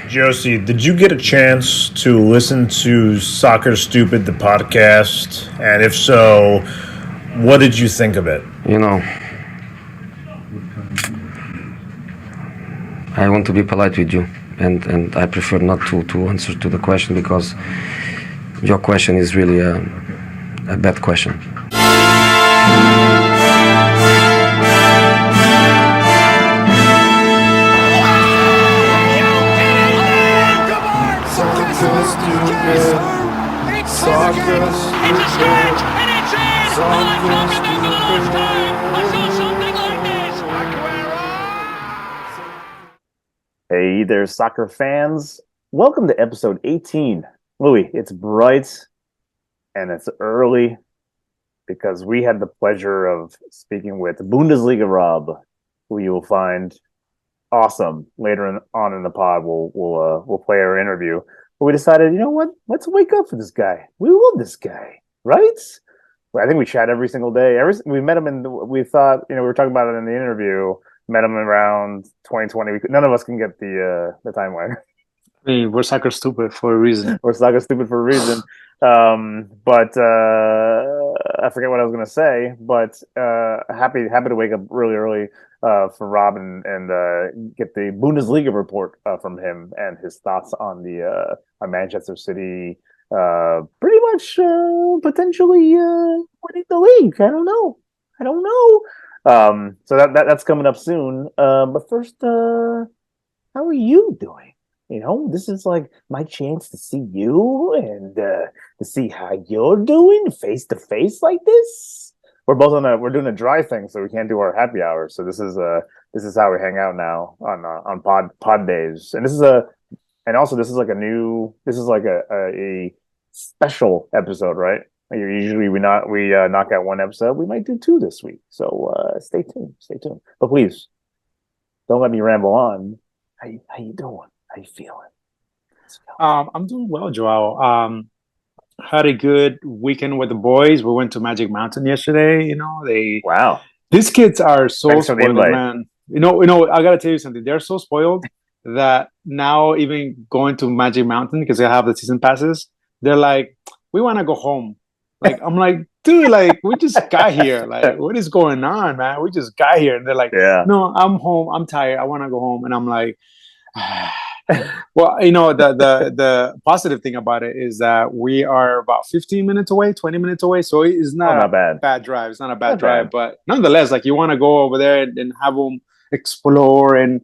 Josie, did you get a chance to listen to Soccer Stupid, the podcast? And if so, what did you think of it? I want to be polite with you, and I prefer not to answer to the question because your question is really a bad question. Hey there, soccer fans. Welcome to episode 18. Louis, it's bright and it's early because we had the pleasure of speaking with Bundesliga Rob, who you will find awesome later on in the pod. We'll play our interview. But we decided, you know what? Let's wake up for this guy. We love this guy, right? I think we chat every single day. We met him we thought, we were talking about it in the interview. Met him around 2020. None of us can get the timeline. I mean, we're soccer stupid for a reason. We're soccer stupid for a reason. But I forget what I was going to say. But happy to wake up really early for Rob and get the Bundesliga report from him and his thoughts on the on Manchester City. Pretty much potentially winning the league. I don't know. So that's coming up soon. But first, how are you doing? This is like my chance to see you and to see how you're doing face to face like this. We're doing a dry thing, so we can't do our happy hours. So this is how we hang out now on pod days. And this is like a special episode, right? Usually we knock out one episode. We might do two this week. So stay tuned. But please don't let me ramble on. How you doing? How you feeling? I'm doing well, João. Had a good weekend with the boys. We went to Magic Mountain yesterday. Wow. These kids are so Thanks for the spoiled, invite. man. I gotta tell you something. They're so spoiled that now even going to Magic Mountain because they have the season passes, they're like, we want to go home. Like, I'm like, dude, like, we just got here. Like, what is going on, man? We just got here. And they're like, Yeah. No, I'm home. I'm tired. I want to go home. And I'm like, well, the positive thing about it is that we are about 15 minutes away, 20 minutes away. So it's not bad. Bad drive. It's not a bad drive. But nonetheless, like, you want to go over there and have them explore and,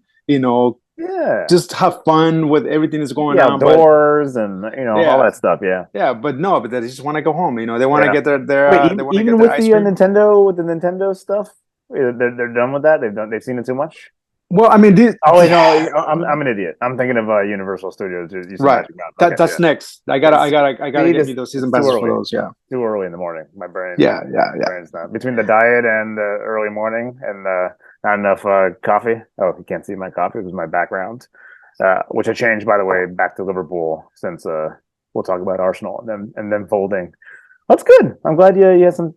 just have fun with everything that's going on. Outdoors and all that stuff. Yeah. Yeah, but they just want to go home. They want to get their Wait, even with the Nintendo stuff, they're done with that. They've seen it too much. Well, I mean, I'm an idiot. I'm thinking of Universal Studios. Right. That's next. I gotta get me those season passes for those. Yeah. Too early in the morning. My brain. Yeah. Brain's not between the diet and the early morning and not enough coffee. Oh, you can't see my coffee. It was my background, which I changed, by the way, back to Liverpool since we'll talk about Arsenal and then folding. That's good. I'm glad you had some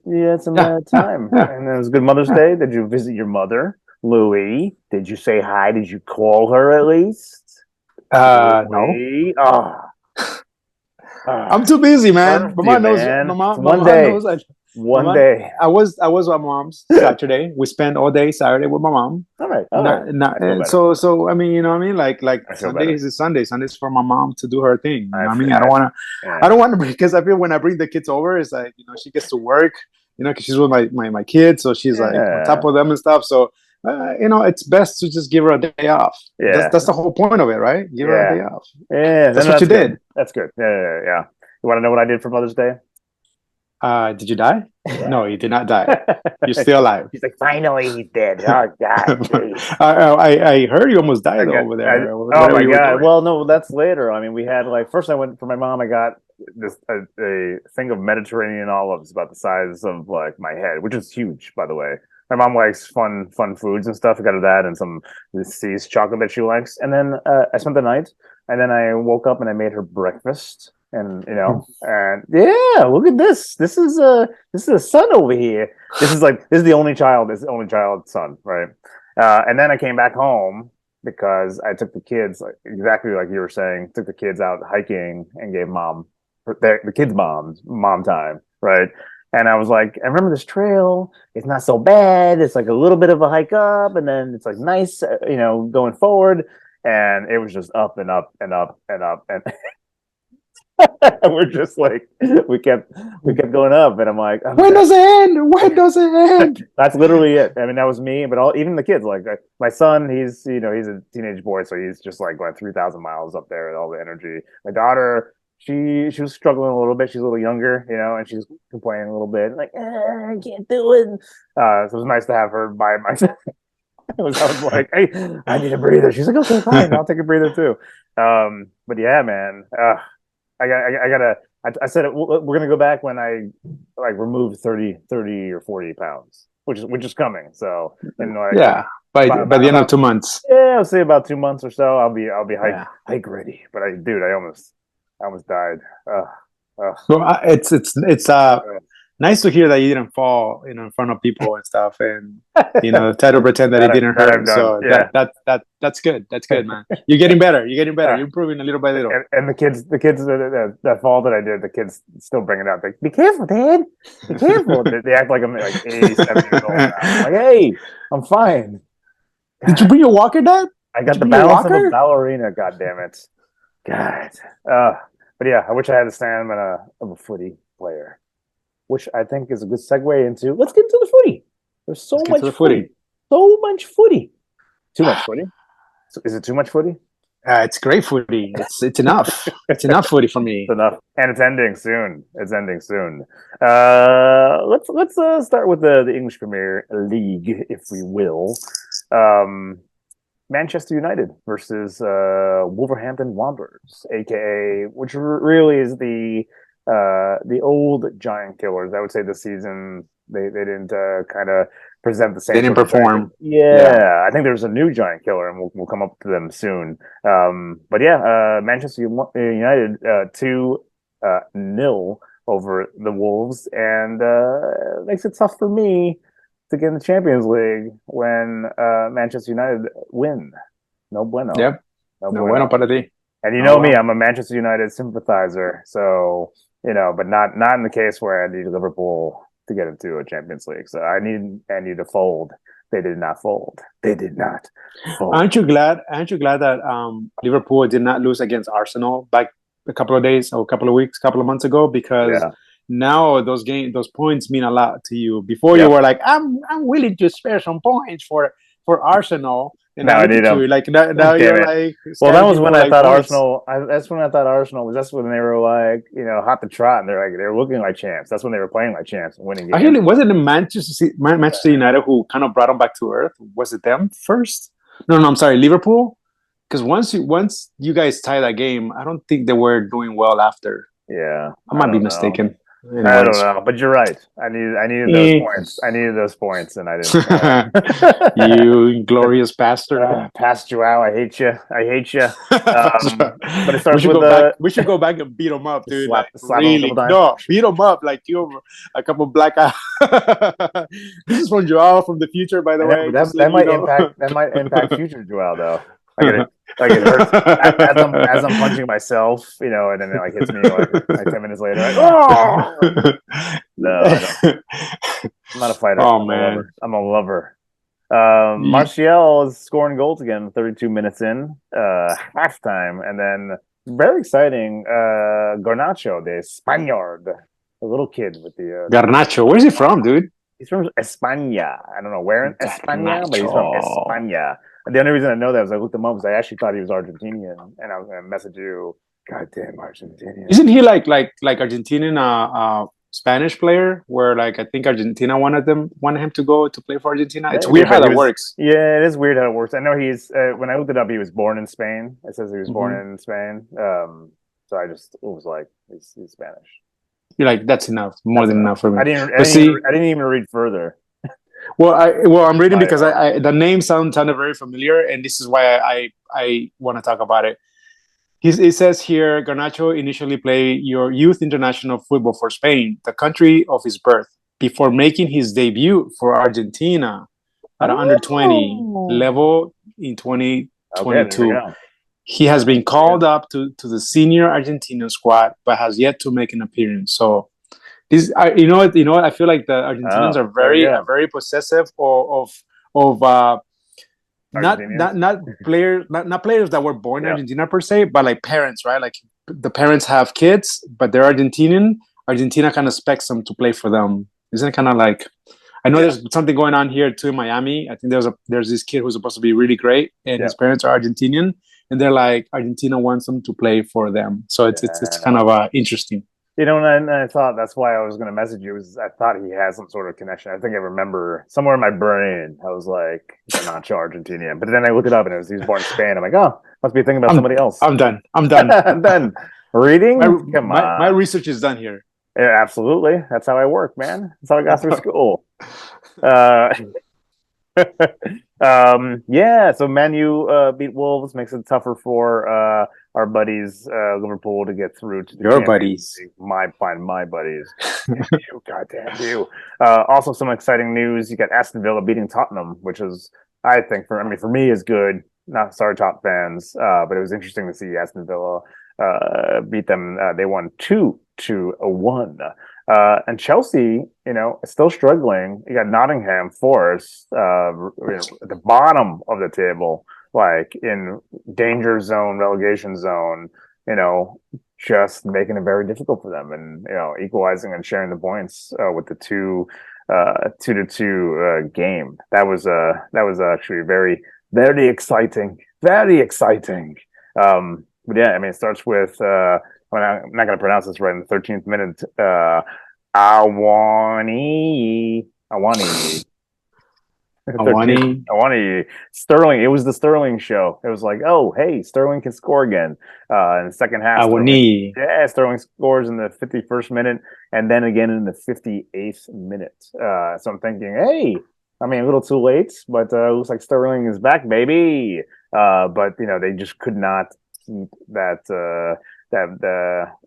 time. And it was a good Mother's Day. Did you visit your mother? Louis, did you say hi? Did you call her at least? No. Oh. I'm too busy, man. My mom knows. One day. I was at my mom's Saturday. We spent all day Saturday with my mom. All right. So I mean, you know what I mean? Like Sunday is Sunday. Sunday's for my mom to do her thing. You know what I mean? I don't want to because I feel when I bring the kids over, it's like, she gets to work, because she's with my kids, so she's like on top of them and stuff. So it's best to just give her a day off. Yeah, that's the whole point of it, right? Give her a day off. Yeah, that's what you did. That's good. Yeah. You want to know what I did for Mother's Day? Did you die? No, you did not die. You're still alive. He's like, finally he did. Oh God! I heard you almost died over there. Oh my God! Well, no, that's later. I mean, we had first I went for my mom. I got this a thing of Mediterranean olives about the size of like my head, which is huge, by the way. My mom likes fun foods and stuff. I got her that and some C's chocolate that she likes. And then I spent the night, and then I woke up and I made her breakfast. And and yeah, look at this. This is a son over here. This is the only child. This is the only child son, right? And then I came back home because I took the kids, exactly like you were saying, took the kids out hiking and gave the kids' mom time, right? And I was like, I remember this trail. It's not so bad. It's like a little bit of a hike up, and then it's like nice, going forward. And it was just up and up and up and up, and we're just like we kept going up, and I'm like, when does it end? When does it end? That's literally it. I mean, that was me, but even the kids, like my son, he's he's a teenage boy, so he's just like going 3,000 miles up there with all the energy. My daughter, she was struggling a little bit. She's a little younger, and she's complaining a little bit, like I can't do it. So it was nice to have her by my side. I was like, hey, I need a breather. She's like, okay, fine, I'll take a breather too. But yeah, man, I said we're gonna go back when I like removed 30 or 40 pounds, which is coming. So by the end of 2 months. Yeah, I'll say about 2 months or so. I'll be hike ready. But I almost died. Well, it's nice to hear that you didn't fall, in front of people and stuff, and try to pretend that it didn't hurt. So that's good. That's good, man. You're getting better. You're improving a little by little. And the kids that fall that I did, the kids still bring it up. Like, be careful, Dad. Be careful. They act like I'm like 87 years old now. I'm like, hey, I'm fine. Did you bring your walker, Dad? I got the balance of a ballerina. God damn it. God. But yeah, I wish I had the stamina of a footy player, which I think is a good segue into. Let's get into the footy. There's so much footy. So much footy. Too much footy. So is it too much footy? It's great footy. It's enough. It's enough footy for me. It's enough, and it's ending soon. Let's start with the English Premier League, if we will. Manchester United versus Wolverhampton Wanderers, aka which really is the old giant killers. I would say this season they didn't kind of present the same. They didn't perform. Yeah, I think there's a new giant killer, and we'll come up to them soon. But yeah, Manchester United 2-0 over the Wolves, and makes it tough for me to get in the Champions League when Manchester United win. No bueno. Yep. No bueno para ti. And you know me, I'm a Manchester United sympathizer, so but not in the case where I need Liverpool to get into a Champions League. So I need Man U to fold. They did not fold. They did not fold. Aren't you glad that Liverpool did not lose against Arsenal back a couple of days or a couple of weeks, couple of months ago? Because now those points mean a lot to you. Before you were like, I'm willing to spare some points for Arsenal. And now I need them. Now you're like. Well, that was when I thought Arsenal. That's when I thought Arsenal was. That's when they were like, hot to trot, and they're looking like champs. That's when they were playing like champs and winning games. Actually, wasn't it Manchester United who kind of brought them back to earth? Was it them first? No, I'm sorry, Liverpool. Because once you guys tie that game, I don't think they were doing well after. Yeah, I might be mistaken. Anyways. I don't know, but you're right. I needed those points. I needed those points, and I didn't. You inglorious bastard! Past João, I hate you. But it starts with we should go back and beat them up, dude. Slap really? No, beat them up like you a couple black eyes. This is from João from the future, by the way. That might impact future João, though. It hurts as I'm punching myself, and then it hits me like 10 minutes later. No, I don't. I'm not a fighter. Oh, man. I'm a lover. Martial is scoring goals again, 32 minutes in, halftime, and then very exciting. Garnacho, the Spaniard, the little kid with the Garnacho. Where's he from, dude? He's from España. I don't know where in España, but he's from España. The only reason I know that is I looked him up because I actually thought he was Argentinian, and I was going to message you. Goddamn Argentinian! Isn't he like Argentinian Spanish player? Where I think Argentina wanted him to go to play for Argentina. It's weird how that works. Yeah, it is weird how it works. I know he's when I looked it up, he was born in Spain. It says he was born in Spain. So I just was like, he's Spanish. You're like, that's enough, more than enough for me. I didn't even read further. Well, I'm reading because the name sounded very familiar, and this is why I want to talk about it. It says here, Garnacho initially played your youth international football for Spain, the country of his birth, before making his debut for Argentina at under 20 level in 20 22. He has been called up to the senior Argentinian squad, but has yet to make an appearance. So this, you know what? I feel like the Argentinians are very possessive of not players that were born in Argentina per se, but like parents, right? Like the parents have kids, but they're Argentinian. Argentina kind of expects them to play for them. Isn't it kind of like? I know there's something going on here too in Miami. I think there's this kid who's supposed to be really great, and his parents are Argentinian, and they're like Argentina wants them to play for them. So it's kind of interesting. You know, and I thought that's why I was going to message you. I thought he has some sort of connection. I think I remember somewhere in my brain, I was like, I'm not sure Argentinian. But then I looked it up and he was born in Spain. I'm like, oh, must be thinking about somebody else. I'm done. I'm done. Reading? Come on. My research is done here. Yeah, absolutely. That's how I work, man. That's how I got through school. So Man U beat Wolves, makes it tougher for our buddies Liverpool to get through to the your buddies. My buddies. You, goddamn you. Also, some exciting news. You got Aston Villa beating Tottenham, which is, I think, for me, is good. Not sorry, Top fans, but it was interesting to see Aston Villa beat them. They won 2-1. And Chelsea, is still struggling. You got Nottingham Forest at the bottom of the table, like in danger zone, relegation zone, just making it very difficult for them, and equalizing and sharing the points with the 2-2 game. That was actually very, very exciting. Very exciting. But yeah, I mean, it starts with I'm not going to pronounce this right in the 13th minute. Awani. Sterling. It was the Sterling show. It was like, oh, hey, Sterling can score again. In the second half, Sterling scores in the 51st minute and then again in the 58th minute. So I'm thinking, hey, I mean, a little too late, but looks like Sterling is back, baby. But they just could not keep that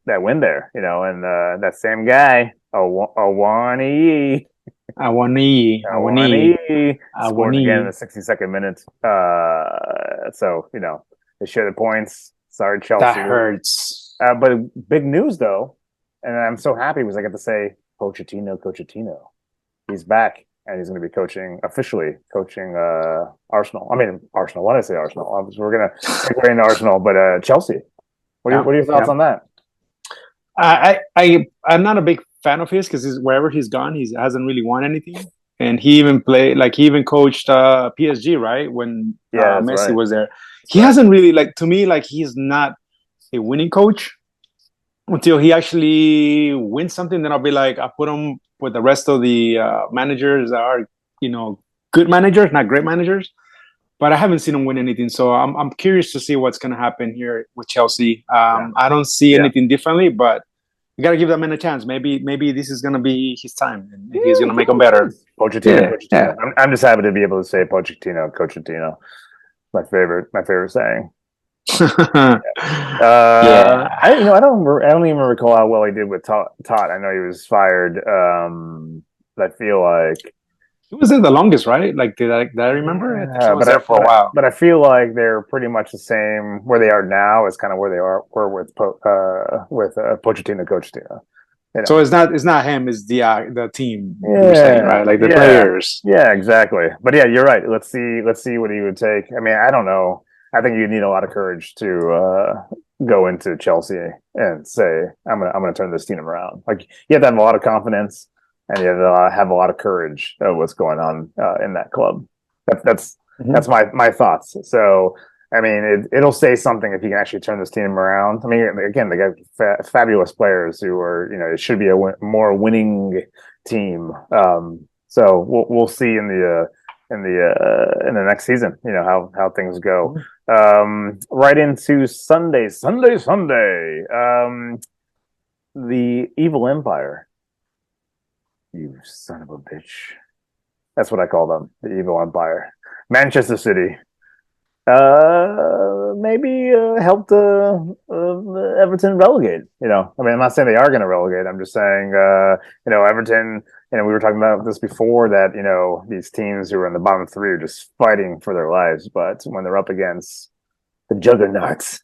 win there, and that same guy, Awani scored again in the 62nd minute. So they share the points. Sorry, Chelsea. That hurts. But big news though, and I'm so happy was I get to say Pochettino. He's back. And he's going to be officially coaching Arsenal. I mean, Arsenal. Why did I say Arsenal? We're going to segue into Arsenal, but Chelsea. What are your thoughts on that? I'm not a big fan of his because wherever he's gone, he hasn't really won anything. And he even coached PSG, right? When Messi was there. He hasn't really, to me, he's not a winning coach until he actually wins something. Then I'll be like, I put him with the rest of the managers that are, good managers, not great managers. But I haven't seen him win anything. So I'm curious to see what's going to happen here with Chelsea. I don't see anything differently, but you got to give that man a chance. Maybe this is going to be his time, and he's going to make them better. Pochettino. I'm just happy to be able to say Pochettino. My favorite saying. I don't even recall how well he did with Todd. I know he was fired. I feel like he was there the longest, right? Did I remember? I think he was there for a while. But I feel like they're pretty much the same where they are now as kind of where they were with Pochettino. So it's not him; it's the team. You're saying, right? Like the players. Yeah, exactly. But yeah, you're right. Let's see what he would take. I mean, I don't know. I think you need a lot of courage to go into Chelsea and say, I'm gonna turn this team around. Like, you have to have a lot of confidence and you have to have a lot of courage of what's going on in that club. That's my thoughts. So, I mean, it'll say something if you can actually turn this team around. I mean, again, they got fabulous players who are, it should be a more winning team. So we'll see in the next season, how things go. Right into Sunday. The Evil Empire. You son of a bitch. That's what I call them. The Evil Empire. Manchester City. Maybe helped Everton relegate. I mean, I'm not saying they are going to relegate. I'm just saying, Everton. We were talking about this before that these teams who are in the bottom three are just fighting for their lives. But when they're up against the juggernauts,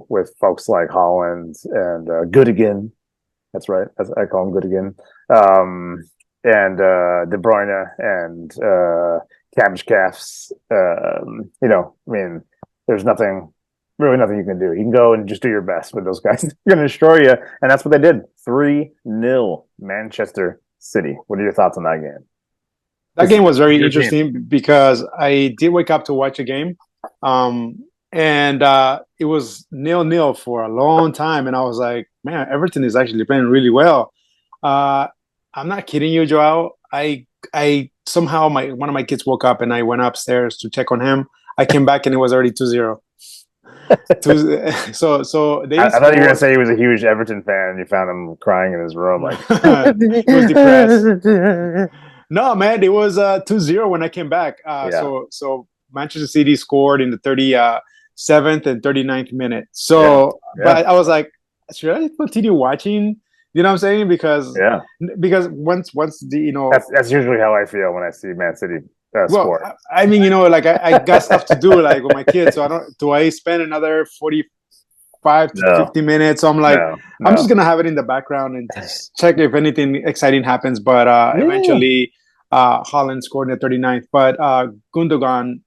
with folks like Holland and Goodigan. That's right. I call him Goodigan. And De Bruyne and Cabbage Calves. There's really nothing you can do. You can go and just do your best, but those guys are going to destroy you. And that's what they did. 3-0 Manchester City. What are your thoughts on that game? That game was very interesting because I did wake up to watch a game. And it was 0-0 for a long time. And I was like, man, Everton is actually playing really well. I'm not kidding you, Joao. I somehow one of my kids woke up and I went upstairs to check on him. I came back and it was already 2-0. So they I thought you were gonna say he was a huge Everton fan and you found him crying in his room like he was depressed. No, man, it was 2-0 when I came back. So Manchester City scored in the 37th and 39th minute. So but I was like, should I continue watching? You know what I'm saying? Because once that's usually how I feel when I see Man City score. I mean, I got stuff to do like with my kids, so do I spend another 45 to 50 minutes? So I'm like, I'm just gonna have it in the background and just check if anything exciting happens. But eventually, Holland scored in the 39th. But Gundogan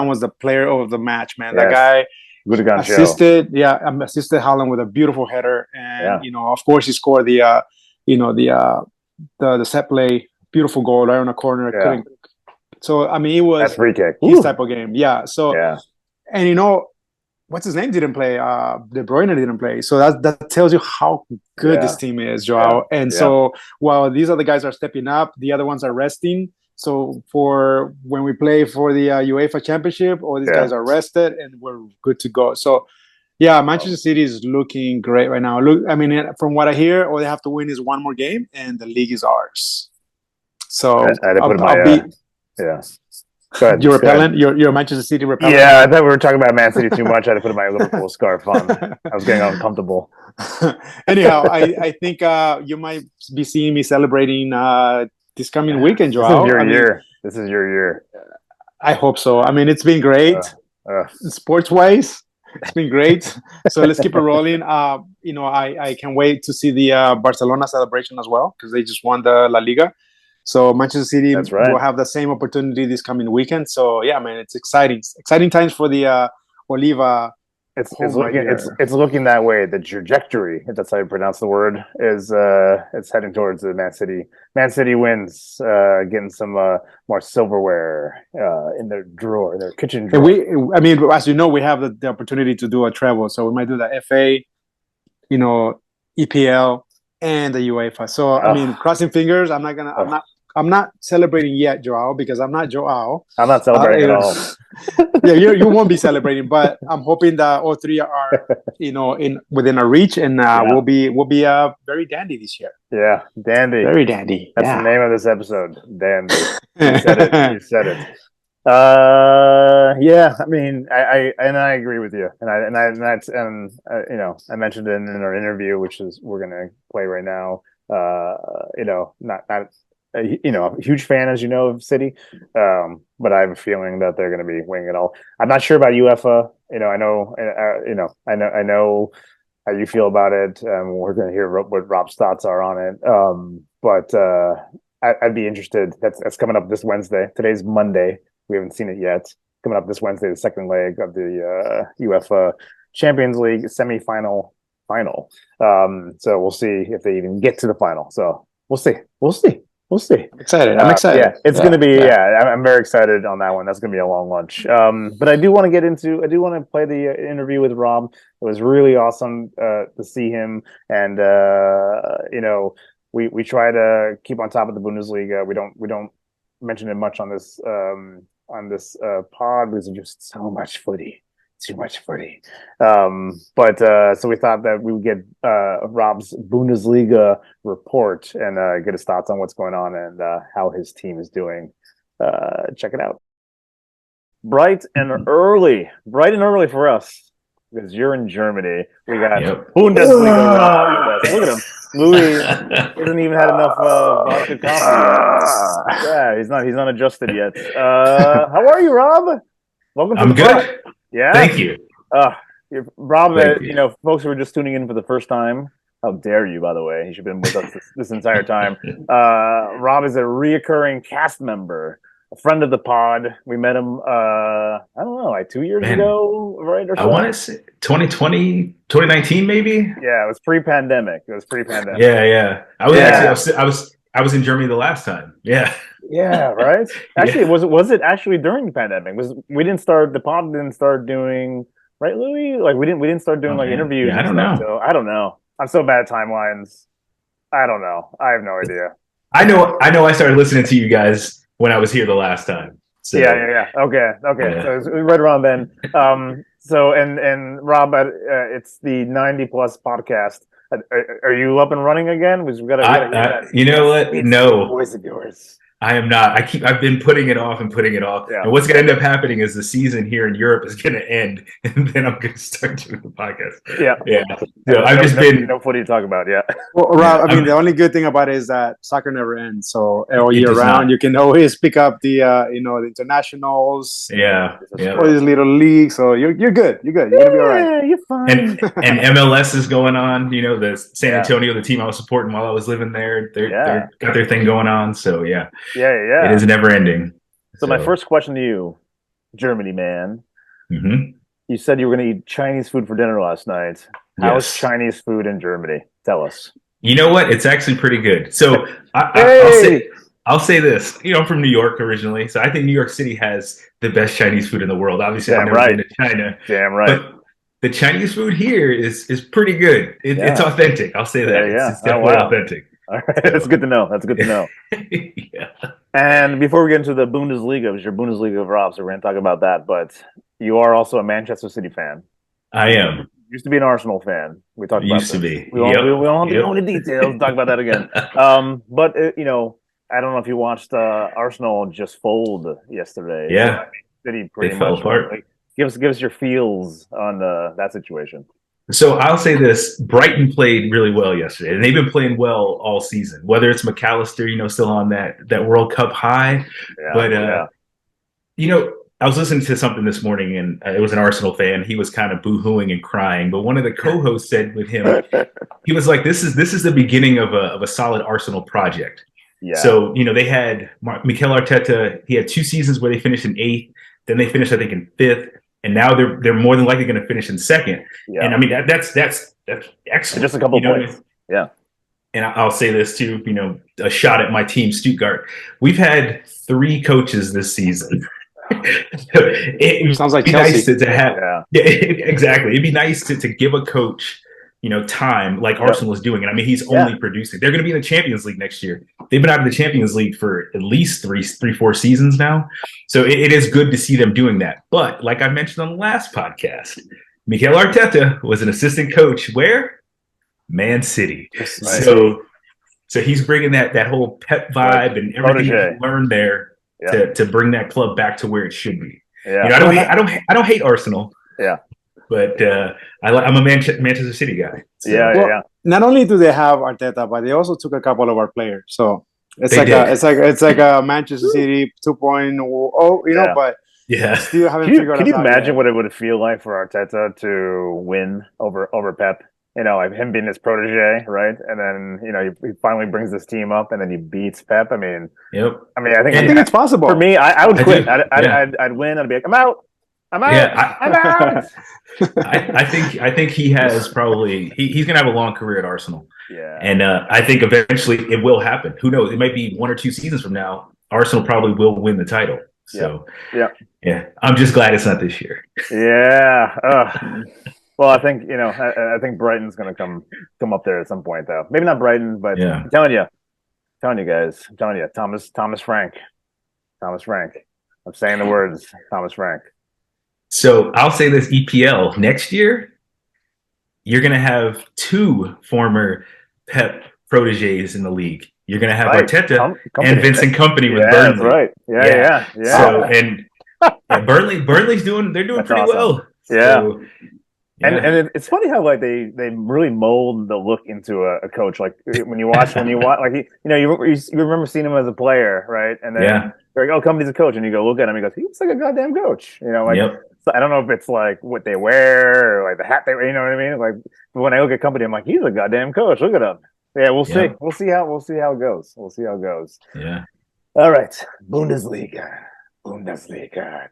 was the player of the match, man. That guy. Gundogan assisted Haaland with a beautiful header, and of course he scored the set play, beautiful goal right on the corner. So I mean, it was that's free kick. His type of game, So and what's his name didn't play. De Bruyne didn't play, so that tells you how good this team is, Joao. And so while these other guys are stepping up, the other ones are resting. So for when we play for the UEFA Championship, all these guys are rested and we're good to go. So, Manchester City is looking great right now. Look, I mean, from what I hear, all they have to win is one more game, and the league is ours. So I'll be. Go ahead. You're repellent. You're a Manchester City repellent. Yeah, I thought we were talking about Man City too much. I had to put my Liverpool scarf on. I was getting uncomfortable. Anyhow, I think you might be seeing me celebrating this coming weekend, Joao. This is your year. I hope so. I mean, it's been great. Sports-wise, it's been great. So let's keep it rolling. I can't wait to see the Barcelona celebration as well because they just won the La Liga. So Manchester City will have the same opportunity this coming weekend. So yeah, man, it's exciting. Exciting times for the Oliva. It's looking that way. The trajectory, if that's how you pronounce the word, is it's heading towards the Man City. Man City wins, getting some more silverware in their drawer, their kitchen drawer. And as you know, we have the opportunity to do a travel, so we might do the FA, EPL, and the UEFA. So I mean, crossing fingers. I'm not celebrating yet, Joao, because I'm not Joao. I'm not celebrating at all. You won't be celebrating, but I'm hoping that all three are, within our reach, and we'll be very dandy this year. Yeah, dandy, very dandy. That's the name of this episode, dandy. You said it. I mean, I agree with you, and I mentioned it in our interview, which is we're gonna play right now. Not a huge fan, as you know, of City, but I have a feeling that they're going to be winning it all. I'm not sure about UEFA. I know how you feel about it. We're going to hear what Rob's thoughts are on it. But I'd be interested. That's coming up this Wednesday. Today's Monday. We haven't seen it yet. Coming up this Wednesday, the second leg of the UEFA Champions League semi-final. So we'll see if they even get to the final. So we'll see. I'm excited. Yeah, it's going to be. I'm very excited on that one. That's going to be a long lunch. But I do want to play the interview with Rob. It was really awesome to see him, and we try to keep on top of the Bundesliga. We don't mention it much on this pod because there's just so much footy. Too much footy. So we thought that we would get Rob's Bundesliga report and get his thoughts on what's going on and how his team is doing. Check it out. Bright and early for us because you're in Germany. We got Bundesliga Rob. Look at him. Louis hasn't even had enough vodka coffee yet. Yeah, he's not adjusted yet. How are you, Rob? Welcome to I'm good. Yeah. Thank you. Rob, folks who are just tuning in for the first time, how dare you, by the way? He should have been with us this entire time. Rob is a reoccurring cast member, a friend of the pod. We met him, I don't know, like 2 years ago, right? Or so? I want to say 2020, 2019, maybe? Yeah, it was pre-pandemic. Yeah. I was in Germany the last time. Yeah. Yeah, right? Actually, was it actually during the pandemic? The pod didn't start doing, right, Louis? Like we didn't start doing interviews. Yeah, I don't know. So I don't know. I'm so bad at timelines. I don't know. I have no idea. I know I started listening to you guys when I was here the last time. So, yeah. Okay. Yeah. So it was right around then. So and Rob, it's the 90 plus podcast. Are you up and running again? We gotta you know what? No. Voice of yours. I am not. I've been putting it off. Yeah. And what's going to end up happening is the season here in Europe is going to end, and then I'm going to start doing the podcast. Yeah. So I've just been no footy to talk about. Yeah. Well, Rob, I mean, the only good thing about it is that soccer never ends. So all year round, you can always pick up the the internationals. Yeah. All these little leagues. So you're good. You're gonna be all right. You're fine. And MLS is going on. The San Antonio, the team I was supporting while I was living there, they got their thing going on. So yeah. Yeah. It is never ending. So my first question to you, Germany man. Mm-hmm. You said you were going to eat Chinese food for dinner last night. How's Chinese food in Germany? Tell us. You know what? It's actually pretty good. So I'll say this. I'm from New York originally, so I think New York City has the best Chinese food in the world. Obviously, I've never been to China. Damn right. But the Chinese food here is pretty good. It's authentic. I'll say that. Yeah. It's definitely authentic. All right. That's good to know. Yeah. And before we get into the Bundesliga, it was your Bundesliga of Rob, so we're going to talk about that. But you are also a Manchester City fan. I am. Used to be an Arsenal fan. We talked about Used to be. We won't go into details. Talk about that again. But I don't know if you watched Arsenal just fold yesterday. Yeah. City pretty fell much apart. Like, give us your feels on that situation. So I'll say this: Brighton played really well yesterday, and they've been playing well all season. Whether it's McAllister, still on that World Cup high, but I was listening to something this morning, and it was an Arsenal fan. He was kind of boo-hooing and crying, but one of the co-hosts said with him, he was like, "This is the beginning of a solid Arsenal project." Yeah. So they had Mikel Arteta. He had 2 seasons where they finished in 8th, then they finished, I think, in 5th. And now they're more than likely going to finish in 2nd. Yeah. And I mean that's excellent. Just a couple points. Yeah. And I'll say this too, a shot at my team, Stuttgart. We've had 3 coaches this season. It sounds like Chelsea. Nice to have. Yeah, exactly. It'd be nice to give a coach time like Arsenal is doing. And I mean, he's only producing. They're going to be in the Champions League next year. They've been out of the Champions League for at least 4 seasons now. So it is good to see them doing that. But like I mentioned on the last podcast, Mikel Arteta was an assistant coach where? Man City. Nice. So he's bringing that whole pep vibe and everything he learned there to bring that club back to where it should be. Yeah. I don't hate Arsenal. Yeah. But I'm a Manchester City guy. So. Yeah. Not only do they have Arteta, but they also took a couple of our players. So it's like a Manchester City 2.0, but still haven't figured out. Can you imagine what it would feel like for Arteta to win over Pep? Like him being his protege, right? And then he finally brings this team up, and then he beats Pep. I mean, I think it's possible. For me, I would quit. I'd win. I'd be like, I'm out. I'm out. I think he has probably he's gonna have a long career at Arsenal. Yeah. And I think eventually it will happen. Who knows? It might be 1 or 2 seasons from now. Arsenal probably will win the title. So yeah. I'm just glad it's not this year. Yeah. Well, I think I think Brighton's gonna come up there at some point, though. Maybe not Brighton, but I'm telling you guys, Thomas Frank. I'm saying the words, Thomas Frank. So I'll say this: EPL next year, you're going to have 2 former Pep proteges in the league. You're going to have Arteta and Vincent Kompany with Burnley. That's right. Yeah. So Burnley's doing pretty awesome. Well. Yeah. So, and it's funny how they really mold the look into a coach. Like when you watch like you remember seeing him as a player, right? And then They're like, oh, company's a coach, and you go look at him. He goes, he looks like a goddamn coach. You know, like so I don't know if it's like what they wear or like the hat they wear. You know what I mean? Like when I look at company, I'm like, he's a goddamn coach. Look at him. Yeah, we'll see. We'll see how it goes. We'll see how it goes. Yeah. All right, Bundesliga.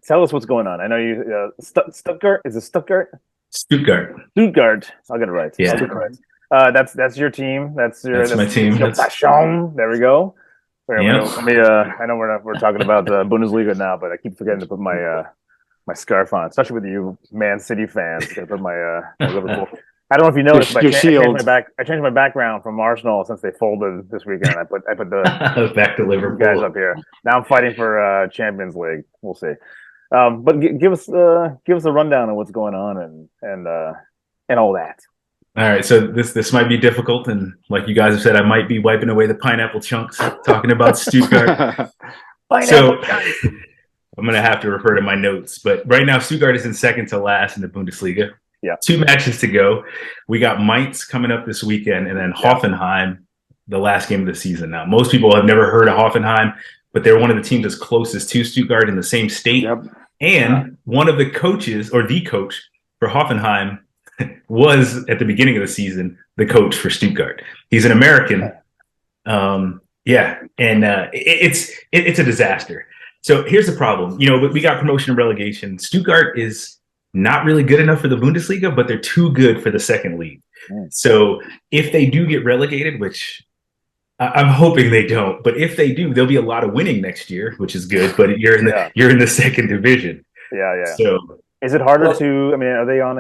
Tell us what's going on. I know you Stuttgart. Is it Stuttgart? Stuttgart. I'll get it right. Yeah. That's your team. That's my team. Passion. There we go. I know we're talking about the Bundesliga now, but I keep forgetting to put my my scarf on, especially with you Man City fans. I put my Liverpool. I don't know if you noticed, but I changed my background from Arsenal since they folded this weekend. I put the back to Liverpool guys up here. Now I'm fighting for Champions League. We'll see. But give us a rundown of what's going on and all that. All right, so this might be difficult, and like you guys have said, I might be wiping away the pineapple chunks talking about Stuttgart. So I'm going to have to refer to my notes, but right now Stuttgart is in second to last in the Bundesliga. Yeah, 2 matches to go. We got Mainz coming up this weekend, and then Hoffenheim, the last game of the season. Now, most people have never heard of Hoffenheim, but they're one of the teams that's closest to Stuttgart in the same state. Yep. And one of the coaches, or the coach for Hoffenheim, was at the beginning of the season the coach for Stuttgart. He's an American. It's a disaster. So here's the problem. You know, we got promotion and relegation. Stuttgart is not really good enough for the Bundesliga, but they're too good for the second league. So if they do get relegated, which I'm hoping they don't, but if they do, there'll be a lot of winning next year, which is good. But you're in the second division. Yeah. So is it harder to? I mean, are they on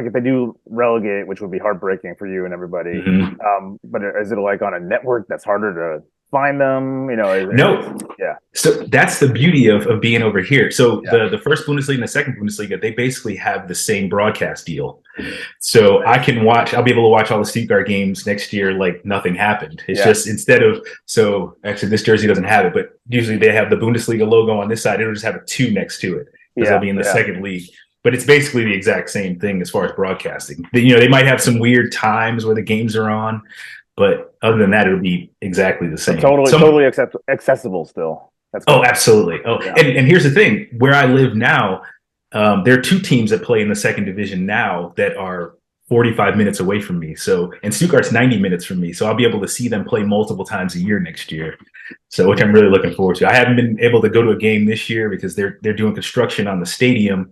if they do relegate, which would be heartbreaking for you and everybody? Mm-hmm. But is it like on a network that's harder to find them? You know, no. Yeah. So that's the beauty of being over here. So the first Bundesliga and the second Bundesliga, they basically have the same broadcast deal. So I'll be able to watch all the Stuttgart games next year like nothing happened. It's just actually this jersey doesn't have it, but usually they have the Bundesliga logo on this side. It'll just have a 2 next to it because they'll be in the second league. But it's basically the exact same thing as far as broadcasting. They might have some weird times where the games are on, but other than that, it would be exactly the same. Totally accessible still. That's cool. Oh, absolutely. Oh, yeah. And here's the thing: where I live now, there are 2 teams that play in the second division now that are 45 minutes away from me. And Stuttgart's 90 minutes from me, so I'll be able to see them play multiple times a year next year. So, which I'm really looking forward to. I haven't been able to go to a game this year because they're doing construction on the stadium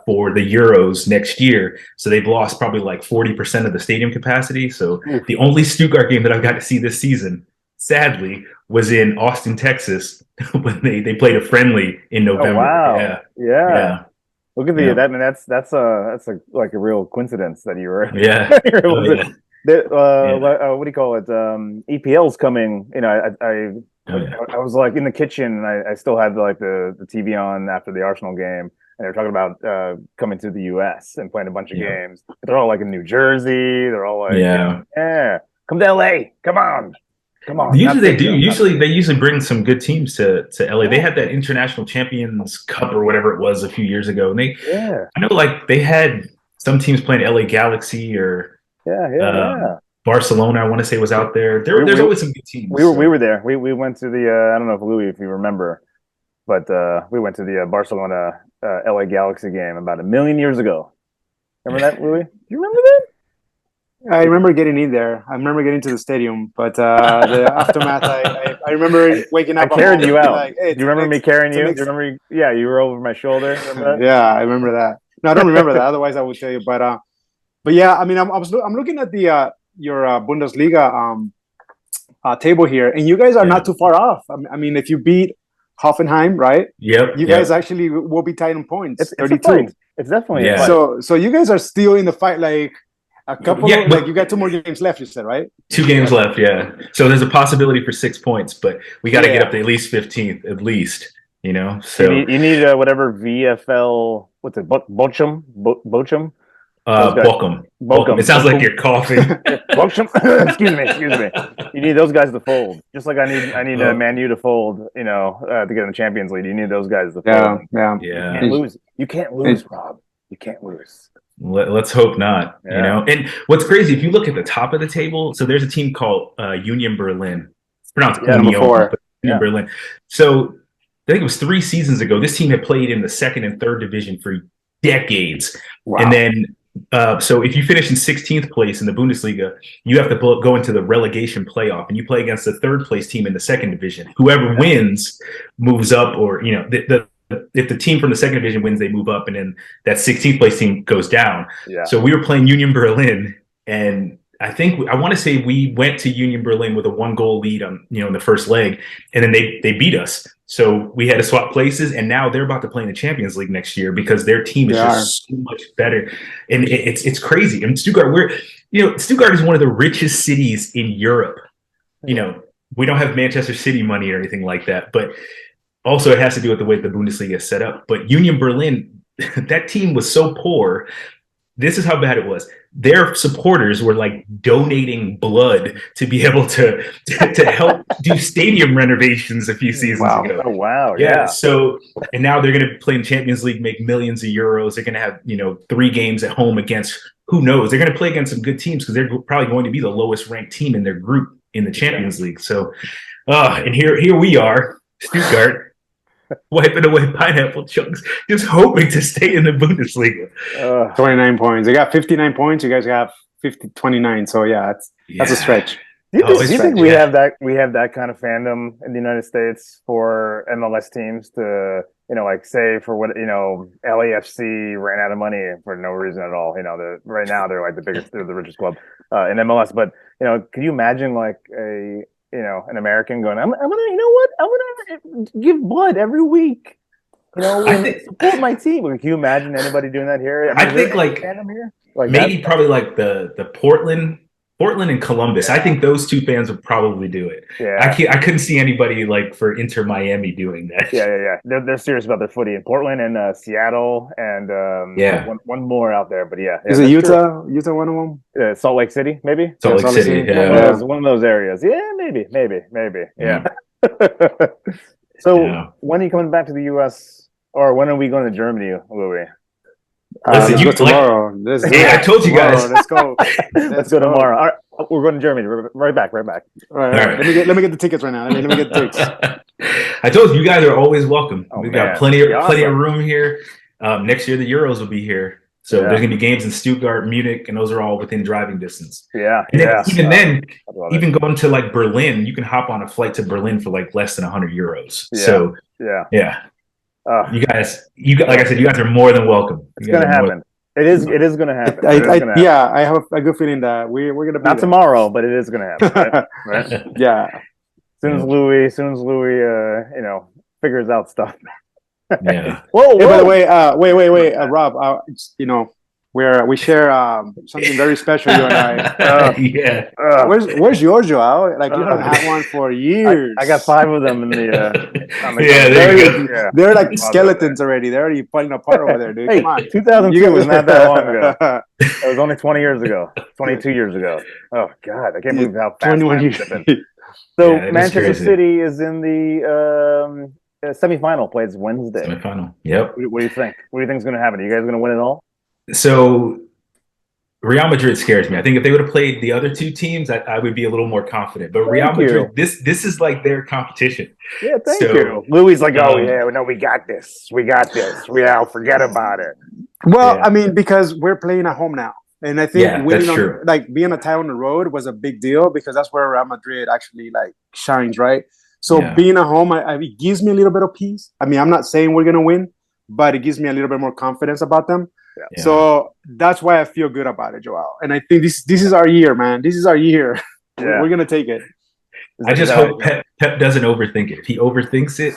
for the Euros next year. So they've lost probably like 40% of the stadium capacity. So the only Stuttgart game that I've got to see this season, sadly, was in Austin, Texas, when they played a friendly in November. Oh, wow. Yeah. Look at that's a real coincidence that you were. Yeah. What do you call it? EPL's coming. You know, I was like in the kitchen and I still had like the TV on after the Arsenal game, and they were talking about coming to the US and playing a bunch of games. They're all like in New Jersey. They're all like, come to LA. Come on. Usually they do. Usually bring some good teams to LA. Yeah. They had that International Champions Cup or whatever it was a few years ago, and I know like they had some teams playing LA Galaxy or Barcelona. I want to say was out there. There's always some good teams. We were there. We went to the I don't know if Louis, if you remember, but we went to the Barcelona LA Galaxy game about 1 million years ago. Remember that, Louis? Do you remember that? I remember getting in there. I remember getting to the stadium, but the aftermath, I remember waking up. I carried you out. Like, hey, do you remember me carrying you? Do you remember? Yeah, you were over my shoulder. Remember that? Yeah, I remember that. No, I don't remember that. Otherwise, I would tell you. But yeah, I mean, I'm looking at the your Bundesliga table here, and you guys are not too far off. I mean, if you beat Hoffenheim, right? Yep. You guys actually will be tied in points. It's 32. It's definitely a fight. So you guys are still in the fight, like. A couple you got 2 more games left, you said, right? 2 games left, yeah. So there's a possibility for 6 points, but we got to get up to at least 15th, at least, you know? So you need whatever VFL, what's it, Bochum? Bochum? Bochum. It sounds like you're coughing. Bochum? Excuse me. You need those guys to fold. Just like I need Man U to fold, you know, to get in the Champions League. You need those guys to fold. Yeah. You can't lose, Rob. You can't lose. Let's hope not, you know. And what's crazy, if you look at the top of the table, so there's a team called Union Berlin. It's pronounced Union Berlin. So think it was 3 seasons ago. This team had played in the second and third division for decades. Wow. And then, so if you finish in 16th place in the Bundesliga, you have to go into the relegation playoff, and you play against the third place team in the second division. Whoever wins moves up, or, you know, if the team from the second division wins, they move up, and then that 16th place team goes down. Yeah. So we were playing Union Berlin, and I want to say we went to Union Berlin with a 1-goal lead on, you know, in the first leg, and then they beat us. So we had to swap places, and now they're about to play in the Champions League next year because their team is just so much better. And it's crazy. And Stuttgart, Stuttgart is one of the richest cities in Europe. You know, we don't have Manchester City money or anything like that, but also it has to do with the way the Bundesliga is set up. But Union Berlin, that team was so poor. This is how bad it was. Their supporters were like donating blood to be able to help do stadium renovations a few seasons ago. Oh, wow. Yeah. So, and now they're going to play in Champions League, make millions of euros. They're going to have, 3 games at home against, who knows? They're going to play against some good teams because they're probably going to be the lowest ranked team in their group in the Champions League. So, and here we are, Stuttgart, wiping away pineapple chunks, just hoping to stay in the Bundesliga. 29 points. They got 59 points. You guys have 29. So yeah, that's a stretch. Do you think we have that kind of fandom in the United States for MLS teams to, like say for what, LAFC ran out of money for no reason at all. Right now they're like they're the richest club in MLS. But, could you imagine like an American going, I'm gonna give blood every week. Support my team. Can you imagine anybody doing that here? I think like maybe probably like the Portland and Columbus. I think those two fans would probably do it. Yeah, I couldn't see anybody like for Inter Miami doing that. Yeah. They're serious about their footy in Portland and Seattle and one more out there. But yeah, is it Utah? True. Utah, one of them? Salt Lake City, maybe. Salt Lake City. Yeah, one of those areas. Yeah, maybe. Yeah. So when are you coming back to the U.S. or when are we going to Germany, Louis? Listen, let's go tomorrow. I told you guys. Let's go. Let's go tomorrow. All right, we're going to Germany. Right back. All right. Let me get the tickets right now. Let me get the tickets. I told you guys are always welcome. We've got plenty of room here. Next year the Euros will be here, so there's gonna be games in Stuttgart, Munich, and those are all within driving distance. Yeah. And even going to like Berlin, you can hop on a flight to Berlin for like less than 100 euros. Yeah. So yeah. You guys, like I said, you guys are more than welcome. It's going to happen. It is going to happen. I have a good feeling that we're going to be not tomorrow, but it is going to happen. Right? Yeah. As soon as Louis, figures out stuff. Yeah. Whoa. Hey, by the way, wait, Rob. We share something very special, you and I. Where's yours, João? Like you haven't had one for years. I got 5 of them in the. They're like skeletons already. They're already falling apart over there, dude. Hey, come on. 2002 was not that long ago. It was only 20 years ago. 22 years ago. Oh God, I can't believe how fast 21 years. So Manchester City is in the semifinal. Plays Wednesday. Semifinal. Yep. What do you think? What do you think is going to happen? Are you guys going to win it all? So Real Madrid scares me. I think if they would have played the other 2 teams, I would be a little more confident. But Real Madrid, this is like their competition. Yeah, thank you. Louis like, we got this. Real, forget about it. Well, I mean, because we're playing at home now. And I think that's true. Being a tie on the road was a big deal because that's where Real Madrid actually shines, right? So being at home, it gives me a little bit of peace. I mean, I'm not saying we're going to win, but it gives me a little bit more confidence about them. Yeah. So that's why I feel good about it, João. And I think this is our year, man. This is our year. Yeah. We're gonna take it. I just hope Pep doesn't overthink it. If he overthinks it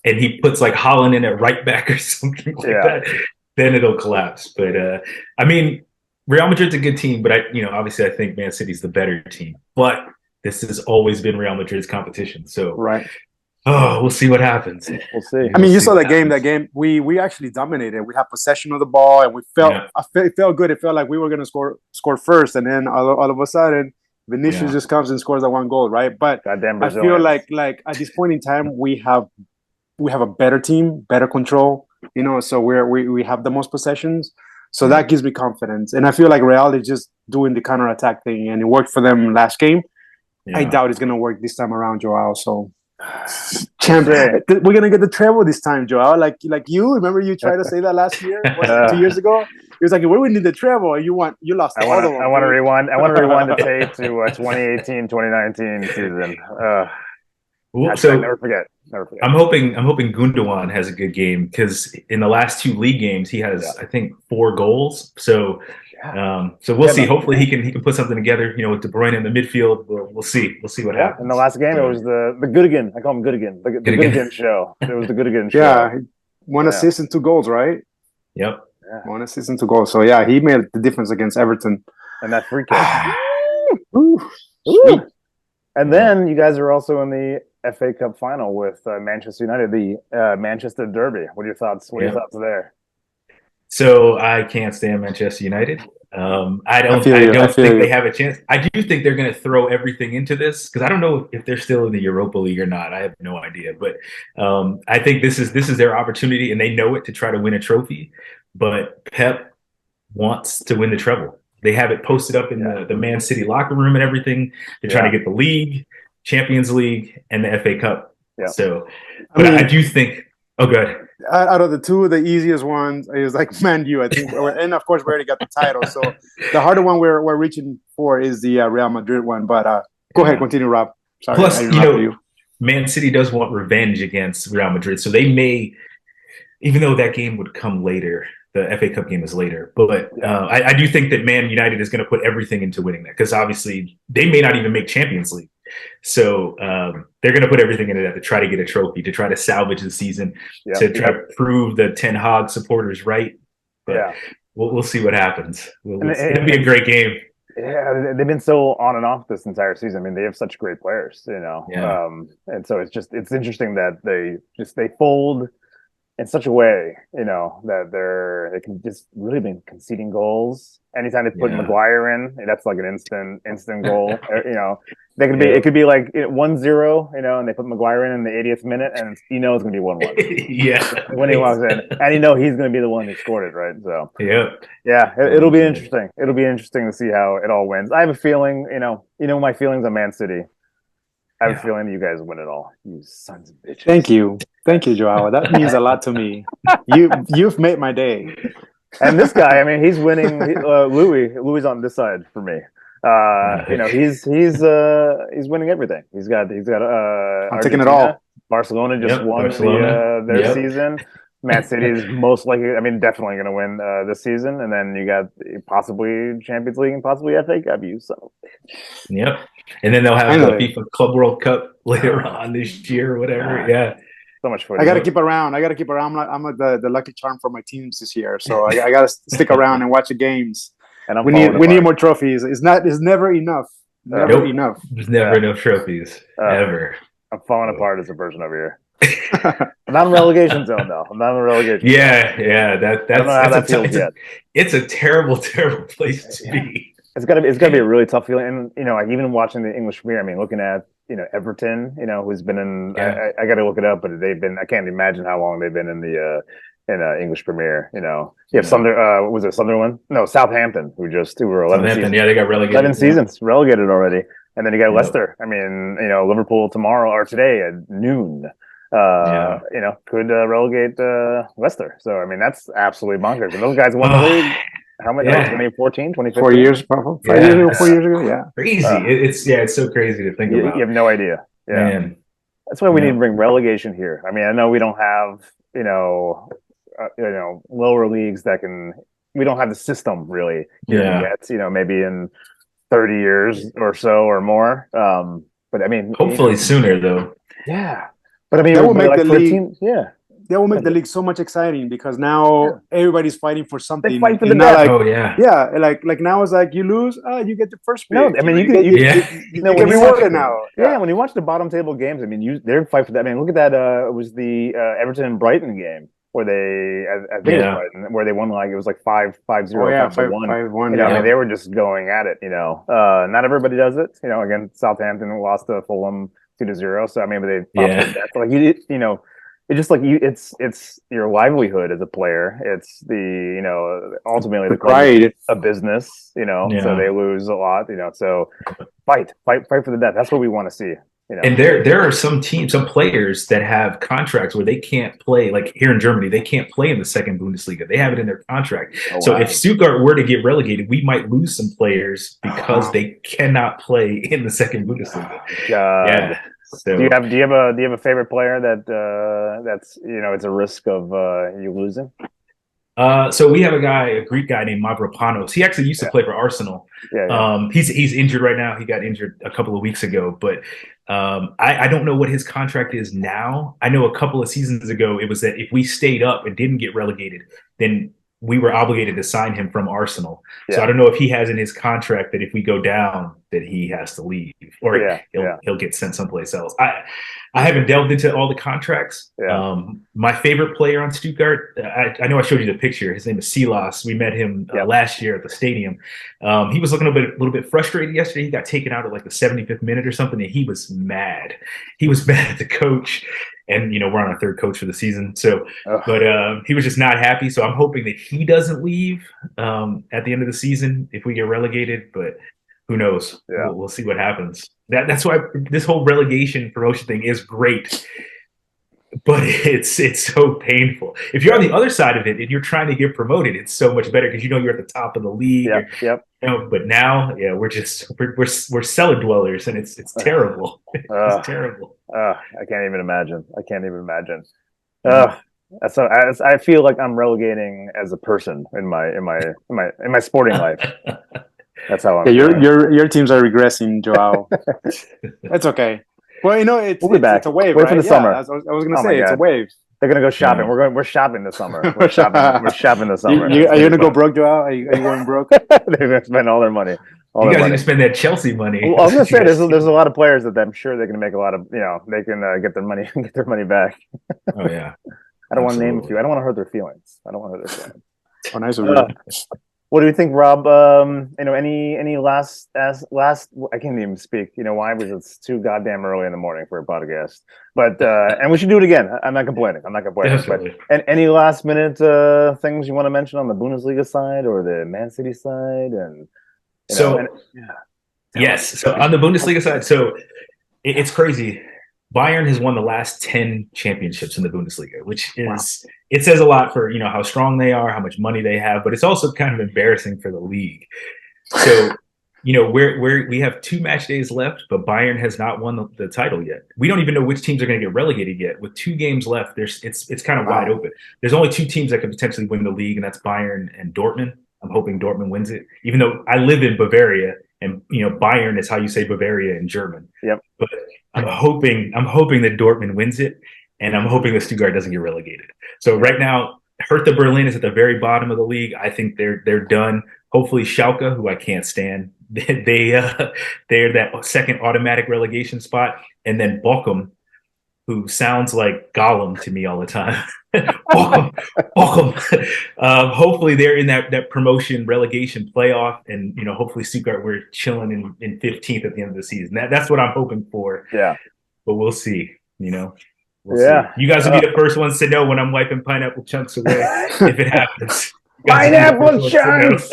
and he puts like Holland in at right back or something like that, then it'll collapse. But I mean, Real Madrid's a good team, but obviously I think Man City's the better team. But this has always been Real Madrid's competition. So we'll see what happens. We'll see. I mean, you saw that game. That game, we actually dominated. We had possession of the ball, and we felt. It felt good. It felt like we were going to score first, and then all of a sudden, Vinicius just comes and scores that 1 goal, right? But I feel like at this point in time, we have a better team, better control. So we have the most possessions. So that gives me confidence, and I feel like Real is just doing the counter-attack thing, and it worked for them last game. Yeah. I doubt it's going to work this time around, João. So. Champ, we're gonna get the treble this time, Joao. Like you remember you tried to say that last year, 2 years ago. It was like, "We're winning the treble." You lost. I want to rewind. I want to rewind the tape to 2018, 2019 season. So never forget. I'm hoping Gundogan has a good game, because in the last 2 league games he has I think 4 goals. So we'll see. Hopefully he can put something together. With De Bruyne in the midfield. We'll see what happens. In the last game, it was the Goodigan. I call him Goodigan. The Goodigan show. It was the Goodigan show. Yeah, 1 assist and 2 goals, right? Yep. Yeah. 1 assist and 2 goals. So yeah, he made the difference against Everton. And that free kick. Ooh. And then you guys are also in the FA Cup final with Manchester United, the Manchester Derby. What are your thoughts? What are your thoughts there? So I can't stand Manchester United. I don't think they have a chance. I do think they're going to throw everything into this, because I don't know if they're still in the Europa League or not. I have no idea. But I think this is their opportunity, and they know it, to try to win a trophy. But Pep wants to win the treble. They have it posted up in the Man City locker room and everything. They're trying to get the league, Champions League, and the FA Cup. Yeah. So, but I do think. Oh, good. Out of the 2, the easiest ones is like Man U, I think, and of course we already got the title. So the harder one we're reaching for is the Real Madrid one. But go ahead, continue, Rob. Sorry. Plus, Man City does want revenge against Real Madrid, so they may, even though that game would come later. The FA Cup game is later, but I do think that Man United is going to put everything into winning that, because obviously they may not even make Champions League. So they're going to put everything into that to try to get a trophy, to try to salvage the season, to try to prove the Ten Hag supporters right. But we'll see what happens. It'll be a great game. Yeah, they've been so on and off this entire season. I mean, they have such great players, and so it's interesting that they fold in such a way, that they can just really been conceding goals. Anytime they put Maguire in, that's like an instant goal. It could be like 1-0, and they put Maguire in the 80th minute, and it's going to be 1-1. When he walks in, and he's going to be the one who scored it, right? So it'll be interesting. It'll be interesting to see how it all wins. I have a feeling, my feelings on Man City. I have a feeling you guys win it all. You sons of bitches. Thank you, Joao. That means a lot to me. You've made my day. And this guy, I mean, he's winning. Louis on this side for me. He's winning everything. He's got. I'm taking it all. Barcelona just won their season. Man City is most likely, definitely going to win this season, and then you got possibly Champions League and possibly FA Cup. Yep. And then they'll have the FIFA Club World Cup later on this year or whatever. Yeah. So much fun. I got to keep around. I'm like the lucky charm for my teams this year. So I got to stick around and watch the games. And we need more trophies. It's never enough. Enough. There's never enough trophies. Ever. I'm falling apart as a person over here. I'm not in relegation zone though. I'm not in relegation. Yeah. It's a terrible place to be. It's gotta be a really tough feeling. And like even watching the English Premier, looking at Everton, who's been in. I got to look it up, but they've been. I can't imagine how long they've been in the English Premier. You have was it Sunderland? No, Southampton, who were 11 seasons. Yeah, they got relegated. 11 seasons relegated already, and then you got Leicester. Liverpool tomorrow or today at noon. Could relegate Leicester. So that's absolutely bonkers. And those guys won the league. How many? 2014, 2015? 4 years, probably. 4 years ago. Yeah, crazy. It's so crazy to think about. You have no idea. Yeah, man. That's why we need to bring relegation here. I know we don't have lower leagues that can. We don't have the system really here yet. Maybe in 30 years or so or more. But hopefully sooner though. Yeah, but that will make the league. That will make the league so much exciting, because now everybody's fighting for something. They fight for the best. Like now it's like you lose, you get the first pick. No, you can reward it now. Yeah, when you watch the bottom table games, they're fighting for that. Look at that. It was the Everton and Brighton game where I think it was Brighton, where they won it was like 5-0. 5-1. They were just going at it. Not everybody does it. Again, Southampton lost to Fulham 2-0. So but it's just like it's your livelihood as a player. It's the ultimately the club a business. So they lose a lot. So fight for the death. That's what we want to see. You know? And there are some teams, some players that have contracts where they can't play. Like here in Germany, they can't play in the second Bundesliga. They have it in their contract. Oh, so wow. if Stuttgart were to get relegated, we might lose some players because they cannot play in the second Bundesliga. God. Yeah. So do you have a favorite player that that's it's a risk of you losing? So we have a Greek guy named Mavropanos. He actually used to play for Arsenal. He's injured right now. He got injured a couple of weeks ago, but I don't know what his contract is now. I know a couple of seasons ago it was that if we stayed up and didn't get relegated, then we were obligated to sign him from Arsenal. So I don't know if he has in his contract that if we go down that he has to leave or he'll get sent someplace else. I haven't delved into all the contracts. My favorite player on Stuttgart, I know I showed you the picture. His name is Silas. We met him last year at the stadium. He was looking a little bit frustrated yesterday. He got taken out at like the 75th minute or something, and he was mad. He was mad at the coach. And, we're on our third coach for the season. So, but he was just not happy. So I'm hoping that he doesn't leave at the end of the season if we get relegated. But who knows? We'll see what happens. That's why this whole relegation promotion thing is great. But it's so painful. If you're on the other side of it and you're trying to get promoted, it's so much better because you're at the top of the league. But now, we're cellar dwellers, and it's terrible. It's terrible. I can't even imagine. I feel like I'm relegating as a person in my sporting life. That's how I'm. Your teams are regressing, Joao. That's okay. Well, we'll be back. It's a wave. Wait for the summer. I was going to say it's a wave. They're gonna go shopping. We're shopping this summer. We're shopping this summer. Are you gonna go broke, Joao? Are you going broke? They're gonna spend all their money. You guys need to spend that Chelsea money. Well, I was gonna say there's a lot of players that I'm sure they're gonna make a lot of. They can get their money back. Oh yeah. I don't want to name a few. I don't want to hurt their feelings. Oh, nice of you. What do you think, Rob? Any last? I can't even speak. Why? Because it's too goddamn early in the morning for a podcast. But and we should do it again. I'm not complaining. Definitely. But any last minute things you want to mention on the Bundesliga side or the Man City side? And yes. So on the Bundesliga side, it's crazy. Bayern has won the last 10 championships in the Bundesliga, which is it says a lot for how strong they are, how much money they have, but it's also kind of embarrassing for the league. So we have 2 match days left, but Bayern has not won the title yet. We don't even know which teams are going to get relegated yet. With 2 games left, it's kind of wide open. There's only 2 teams that could potentially win the league, and that's Bayern and Dortmund. I'm hoping Dortmund wins it, even though I live in Bavaria, and Bayern is how you say Bavaria in German. Yep. But I'm hoping that Dortmund wins it, and I'm hoping that Stuttgart doesn't get relegated. So right now, Hertha Berlin is at the very bottom of the league. I think they're done. Hopefully Schalke, who I can't stand, they're that second automatic relegation spot, and then Bochum, who sounds like Gollum to me all the time. Bochum. Hopefully they're in that promotion relegation playoff, and hopefully Stuttgart we're chilling in 15th at the end of the season. That's what I'm hoping for. Yeah, but we'll see. We'll see. You guys will be the first ones to know when I'm wiping pineapple chunks away if it happens. Pineapple chunks.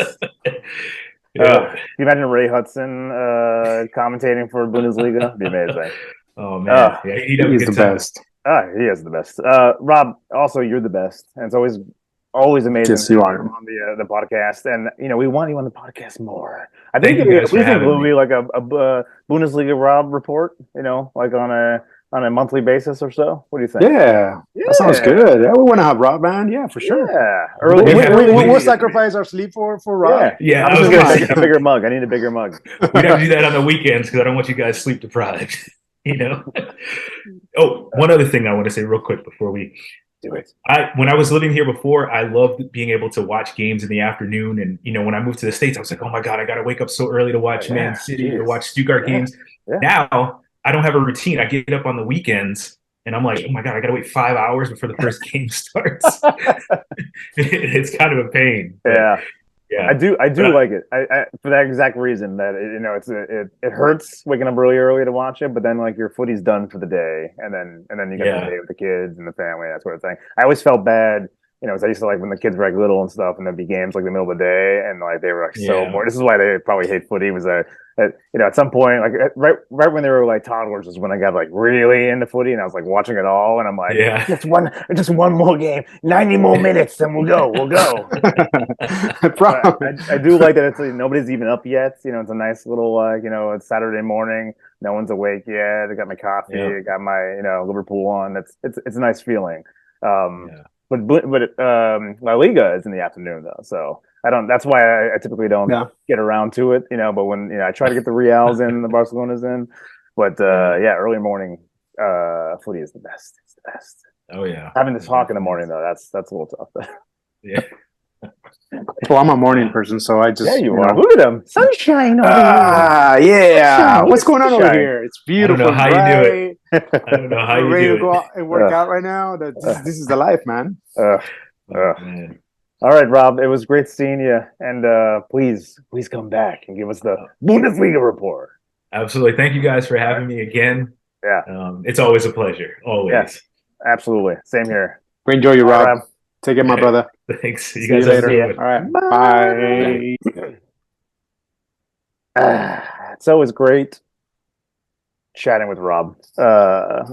Can you imagine Ray Hudson commentating for Bundesliga? It'd be amazing. Oh man, he's the best. He is the best. Rob, also you're the best, and it's always amazing to you are on the podcast. And we want you on the podcast more. I think we think Louis like a Bundesliga Rob report. Like on a monthly basis or so. What do you think? Yeah. That sounds good. Yeah, we want to have Rob, man. Yeah, for sure. Yeah, we'll sacrifice our sleep for Rob. Yeah, I'm just gonna take a bigger mug. I need a bigger mug. We don't do that on the weekends because I don't want you guys sleep deprived. Oh, one other thing I want to say real quick before we do it. When I was living here before, I loved being able to watch games in the afternoon. And, when I moved to the States, I was like, oh my God, I got to wake up so early to watch Man City or watch Stuttgart games. Yeah. Now I don't have a routine. I get up on the weekends and I'm like, oh my God, I got to wait 5 hours before the first game starts. It's kind of a pain. Yeah. Yeah, I do like it. I for that exact reason that it hurts waking up really early to watch it, but then like your footy's done for the day, and then you get the day with the kids and the family, that sort of thing. I always felt bad I used to like when the kids were like little and stuff, and there'd be games like in the middle of the day, and like they were like so bored. This is why they probably hate footy. Was at some point, like right when they were like toddlers, is when I got like really into footy, and I was like watching it all, and I'm like, just one more game, 90 more minutes, and we'll go. I do like that it's like, nobody's even up yet. It's a nice little it's Saturday morning, no one's awake yet. I got my coffee, I got my Liverpool on. It's a nice feeling. But La Liga is in the afternoon though, so I don't. That's why I typically don't get around to it, But when I try to get the Reals in, the Barcelona's in, but early morning footy is the best. It's the best. Oh yeah, having this talk in the morning though, that's a little tough. Yeah. Well, I'm a morning person, so I just you are. Look at them, sunshine over here. Sunshine. What's going on over here? It's beautiful. I don't know how you do it. I don't know how you do it. Ready to go out and work out right now. This is the life, man. Man. All right, Rob. It was great seeing you, and please come back and give us the Bundesliga report. Absolutely. Thank you guys for having me again. Yeah, it's always a pleasure. Always. Yes, absolutely. Same here. We enjoy you, Rob. Take care, my brother. Thanks. You guys later. All right. Bye. It's always great chatting with Rob. I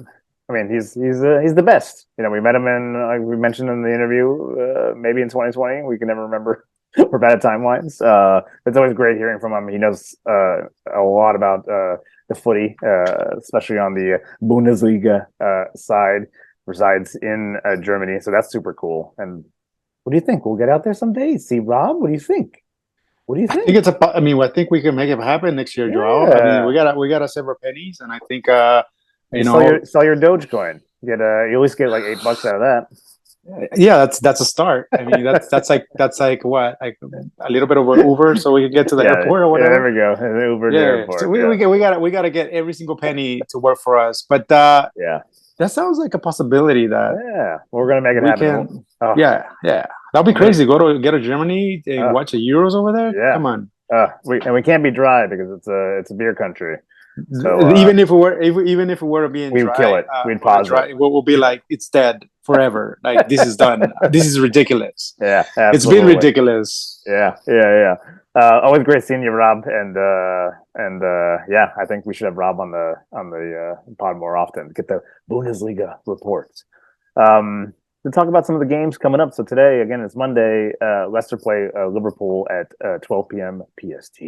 mean, he's the best. We met him in, like we mentioned in the interview, maybe in 2020. We can never remember. We're bad at timelines. It's always great hearing from him. He knows a lot about the footy, especially on the Bundesliga side. Resides in Germany, so that's super cool. And what do you think? We'll get out there someday. See Rob. What do you think? I think I think we can make it happen next year, João. I mean, we gotta save our pennies, and I think sell your Dogecoin. Get you at least get like $8 out of that. Yeah, that's a start. I mean, that's like what, like a little bit of an Uber, so we can get to the airport or whatever. Yeah, there we go. An Uber to the airport. So we gotta get every single penny to work for us. But that sounds like a possibility. We're gonna make it happen. That'll be crazy. Go to Germany and watch the Euros over there. Yeah, come on. We can't be dry because it's a beer country. So, even if we were being we'd dry, kill it. We'd pause it. We'll be like, it's dead forever. Like, this is done. This is ridiculous. Yeah, absolutely. It's been ridiculous. Yeah. Always great seeing you, Rob. And I think we should have Rob on the pod more often. Get the Bundesliga reports. To talk about some of the games coming up. So today, again, it's Monday. Leicester play Liverpool at 12 p.m. PST.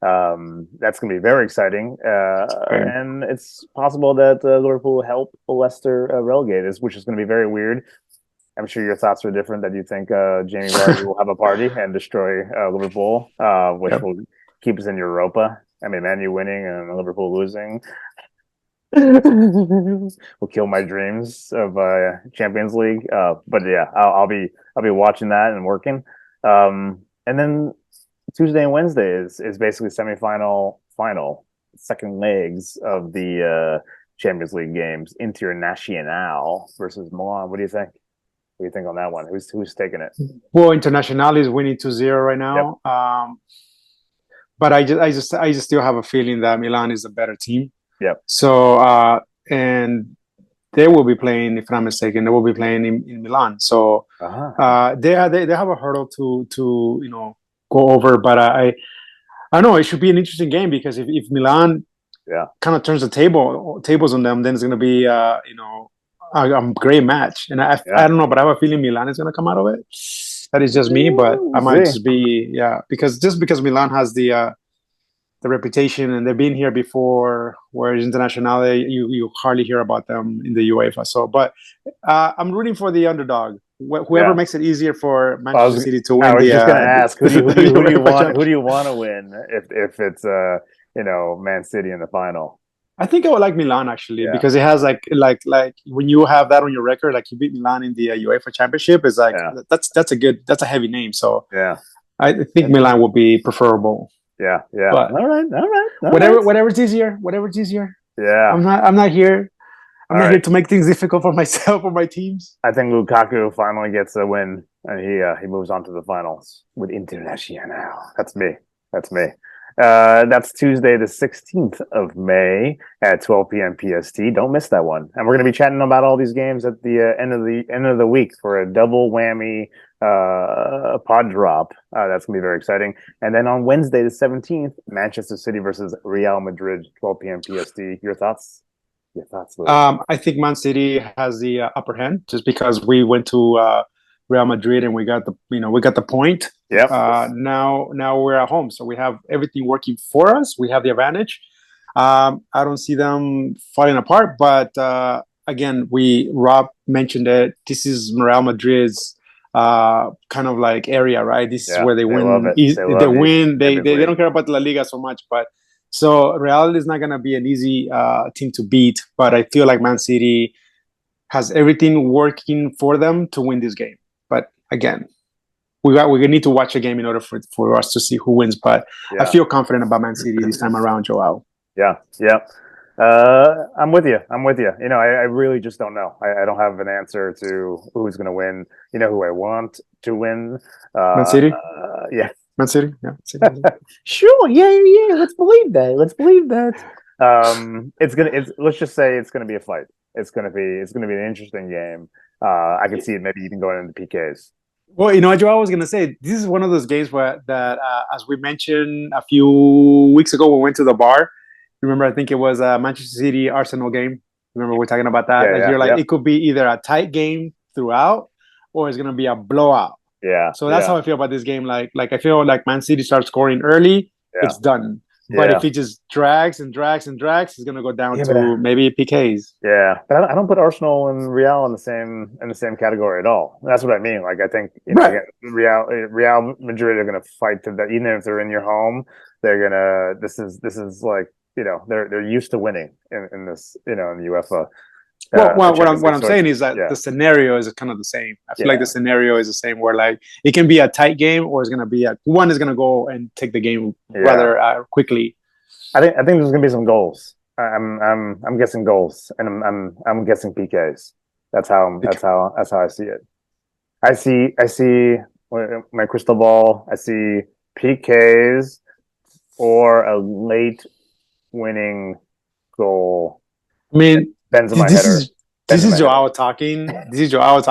That's going to be very exciting. And it's possible that Liverpool will help Leicester relegate, which is going to be very weird. I'm sure your thoughts are different, that you think Jamie Vardy will have a party and destroy Liverpool, which will keep us in Europa. I mean, Man U winning and Liverpool losing will kill my dreams of Champions League. But yeah, I'll be watching that and working. And then Tuesday and Wednesday is basically final second legs of the Champions League games. Internazionale versus Milan. What do you think? What do you think on that one? Who's taking it? Well, Internazionale is winning 2-0 right now. Yep. But I just still have a feeling that Milan is a better team. Yep. So and they will be playing, if I'm not mistaken, they will be playing in Milan. So they have a hurdle to go over. But I know it should be an interesting game, because if Milan kind of turns the tables on them, then it's going to be a great match. And I don't know, but I have a feeling Milan is going to come out of it. That is just me, but I might just be because Milan has the reputation, and they've been here before, whereas Internazionale, you hardly hear about them in the UEFA. So, but I'm rooting for the underdog. Whoever makes it easier for Manchester City to win. I was just going to ask, who do you want to win if it's Man City in the final? I think I would like Milan, actually, because it has like when you have that on your record, like you beat Milan in the UEFA Championship, it's like that's a heavy name. So I think Milan would be preferable. Yeah. But all right. Whatever's easier. Yeah. I'm not here. I'm not here to make things difficult for myself or my teams. I think Lukaku finally gets a win, and he moves on to the finals with Internazionale. That's me. That's Tuesday, the 16th of May at 12 p.m. PST. Don't miss that one. And we're going to be chatting about all these games at the end of the week for a double whammy pod drop. That's going to be very exciting. And then on Wednesday, the 17th, Manchester City versus Real Madrid, 12 p.m. PST. Your thoughts? Your thoughts, Louis? I think Man City has the upper hand just because we went to Real Madrid and we got the point. Yep. Now we're at home, so we have everything working for us. We have the advantage. I don't see them falling apart, but again, Rob mentioned it. This is Real Madrid's kind of like area, right? This is where they win. They win. They don't care about La Liga so much, but so Real is not going to be an easy team to beat. But I feel like Man City has everything working for them to win this game. But again, we need to watch a game in order for us to see who wins. But I feel confident about Man City this time around, Joao. Yeah. I'm with you. You know, I really just don't know. I don't have an answer to who's going to win. You know who I want to win? Man City? Yeah. Man City? Yeah. Sure. Yeah. Let's believe that. Let's just say it's going to be a fight. It's going to be an interesting game. I can see it maybe even going into PKs. Well, you know, Joe, I was going to say, this is one of those games that as we mentioned a few weeks ago, when we went to the bar. Remember, I think it was a Manchester City Arsenal game. Remember, we're talking about that. It could be either a tight game throughout, or it's going to be a blowout. Yeah. So that's how I feel about this game. Like I feel like Man City starts scoring early, it's done. But if it just drags and drags and drags, it's gonna go down to maybe PKs. Yeah, but I don't put Arsenal and Real in the same category at all. That's what I mean. Like I think Real Madrid are gonna fight to that, even if they're in your home. They're gonna. This is like, you know, they're used to winning in this, you know, in the UEFA. What I'm saying is that the scenario is kind of the same. I feel like the scenario is the same, where like it can be a tight game, or it's gonna be one is gonna go and take the game rather quickly. I think there's gonna be some goals. I'm guessing goals, and I'm guessing PKs. That's how I see it. I see my crystal ball. I see PKs or a late winning goal. I mean, Benzema header. This is Joao talking. And Joao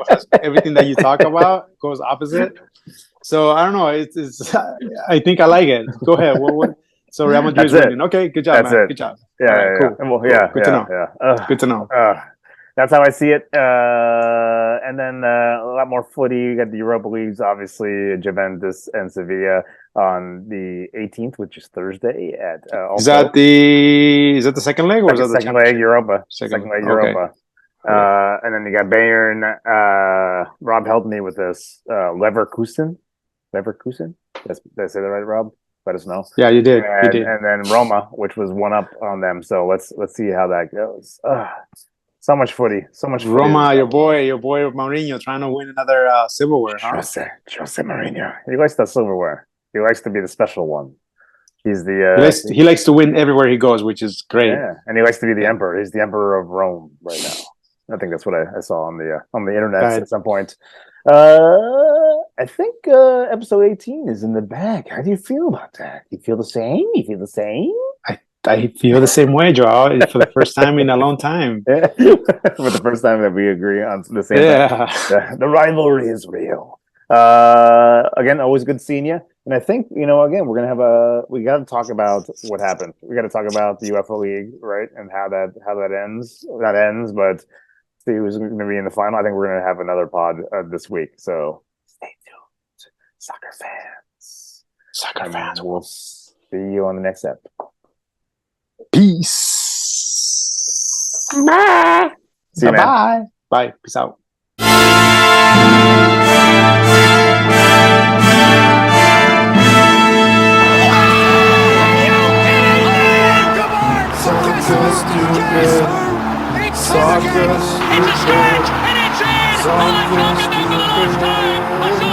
has everything that you talk about goes opposite. So I don't know. It's I think I like it. Go ahead. So Real Madrid is winning. Okay, good job, man. Good job. Cool. Well, good to know. Yeah. Good to know. That's how I see it. And then a lot more footy. You got the Europa Leagues, obviously, Juventus and Sevilla on the 18th, which is Thursday. Is that the second leg, or is that the second leg? Europa. Second leg Europa. And then you got Bayern. Rob helped me with this. Leverkusen. Did I say that right, Rob? Let us know. Yeah, you did. And then Roma, which was one up on them. So let's see how that goes. So much footy. Roma, your boy Mourinho trying to win another silverware. Huh? Jose Mourinho. He likes that silverware. He likes to be the special one. He's the he likes to win everywhere he goes, which is great. Yeah, and he likes to be the emperor. He's the emperor of Rome right now. I think that's what I saw on the internet at some point. I think episode 18 is in the bag. How do you feel about that? You feel the same? I feel the same way, Joao. For the first time in a long time. For the first time that we agree on the same thing. The rivalry is real. Again, always good seeing you. And I think, you know, again, we got to talk about what happened. We got to talk about the UEFA League, right? And how that ends. Not ends, but see who's going to be in the final. I think we're going to have another pod this week. So stay tuned. Soccer fans. We'll see you on the next episode. Peace. Bye. See you, man. Bye. Peace out. Soccer, it's a stretch, and it's in! Oh, it's going to go for the last time!